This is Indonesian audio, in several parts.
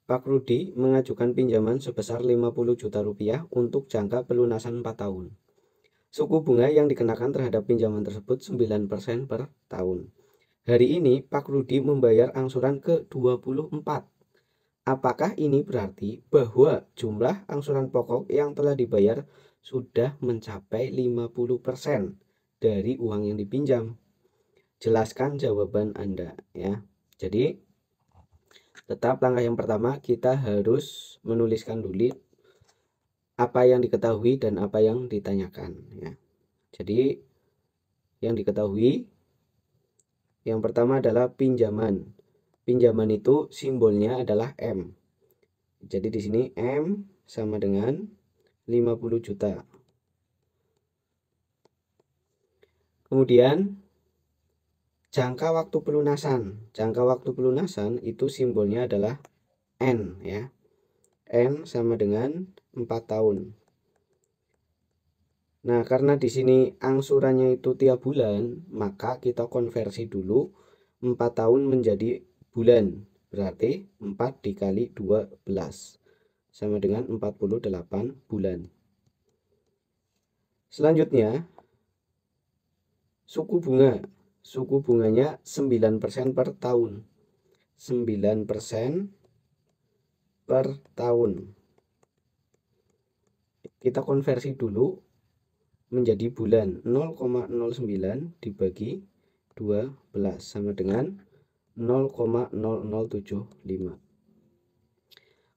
Pak Rudi mengajukan pinjaman sebesar 50 juta rupiah untuk jangka pelunasan 4 tahun. Suku bunga yang dikenakan terhadap pinjaman tersebut 9% per tahun. Hari ini Pak Rudi membayar angsuran ke-24. Apakah ini berarti bahwa jumlah angsuran pokok yang telah dibayar sudah mencapai 50% dari uang yang dipinjam? Jelaskan jawaban Anda ya. Jadi tetap langkah yang pertama kita harus menuliskan dulu apa yang diketahui dan apa yang ditanyakan ya. Jadi yang diketahui yang pertama adalah pinjaman. Pinjaman itu simbolnya adalah M. Jadi di sini M sama dengan 50 juta. Kemudian jangka waktu pelunasan. Jangka waktu pelunasan itu simbolnya adalah N ya. N sama dengan 4 tahun. Nah, karena di sini angsurannya itu tiap bulan, maka kita konversi dulu 4 tahun menjadi bulan. Berarti 4 dikali 12 sama dengan 48 bulan. Selanjutnya suku bunga. Suku bunganya 9% per tahun. 9% per tahun. Kita konversi dulu menjadi bulan. 0,09 dibagi 12 sama dengan 0,0075.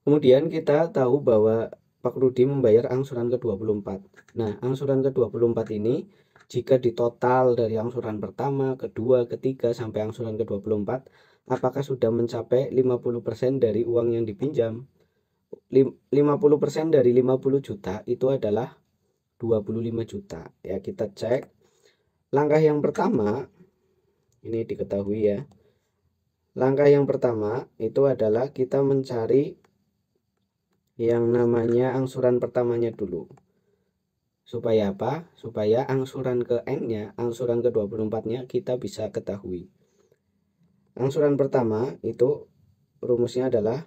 Kemudian kita tahu bahwa Pak Rudi membayar angsuran ke-24. Nah, angsuran ke-24 ini jika ditotal dari angsuran pertama, kedua, ketiga sampai angsuran ke-24, apakah sudah mencapai 50% dari uang yang dipinjam? 50% dari 50 juta itu adalah 25 juta. Ya, kita cek. Langkah yang pertama ini diketahui ya. Langkah yang pertama itu adalah kita mencari yang namanya angsuran pertamanya dulu. Supaya apa? Supaya angsuran ke N-nya, angsuran ke 24-nya kita bisa ketahui. Angsuran pertama itu rumusnya adalah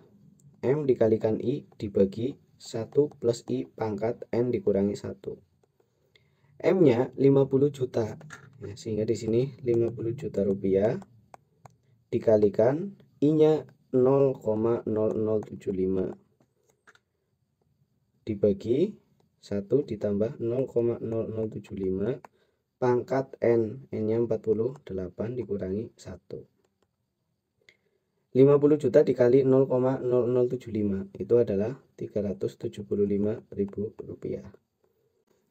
M dikalikan I dibagi 1 plus I pangkat N dikurangi 1. M-nya 50 juta. Nah, sehingga di sini 50 juta rupiah dikalikan I-nya 0,0075 dibagi 1 ditambah 0,0075 pangkat N. N-nya 48 dikurangi 1. 50 juta dikali 0,0075 itu adalah 375.000 rupiah.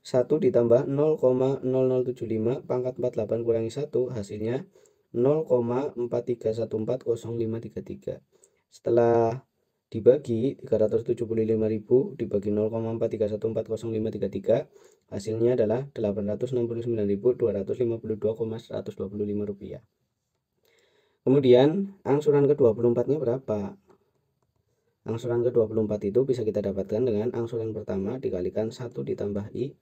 1 ditambah 0,0075 pangkat 48 kurangi 1 hasilnya 0,43140533. Setelah dibagi 375.000 dibagi 0,43140533 hasilnya adalah 869.252,125 rupiah. Kemudian angsuran ke-24-nya berapa? Angsuran ke-24 itu bisa kita dapatkan dengan angsuran pertama dikalikan 1 ditambah I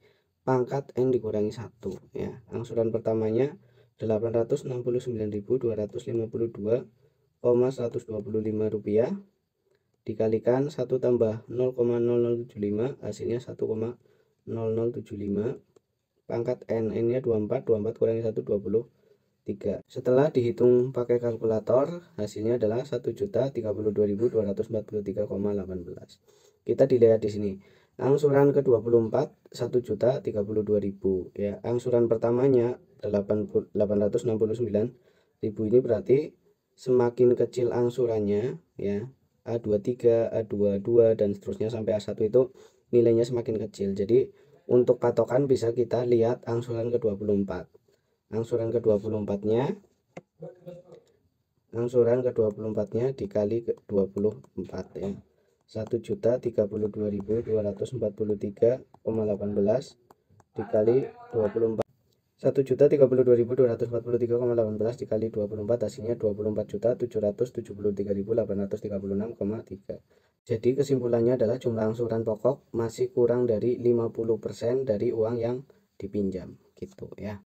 pangkat N dikurangi 1 ya. Angsuran pertamanya 869.252,125 rupiah dikalikan 1 tambah 0,0075 hasilnya 1,0075 pangkat N. N-nya 24 kurangi 1 23. Setelah dihitung pakai kalkulator hasilnya adalah 1.032.243,18. Kita dilihat di sini angsuran ke-24 1.032.000 ya. Angsuran pertamanya 869.000 ini berarti semakin kecil angsurannya ya, A23, A22 dan seterusnya sampai A1 itu nilainya semakin kecil. Jadi untuk patokan bisa kita lihat angsuran ke-24. Angsuran ke-24-nya dikali ke 24 ya. 1.032.243,18 dikali 24. 1.032.243,18 dikali 24 hasilnya 24.773.836,3. Jadi kesimpulannya adalah jumlah angsuran pokok masih kurang dari 50% dari uang yang dipinjam gitu ya.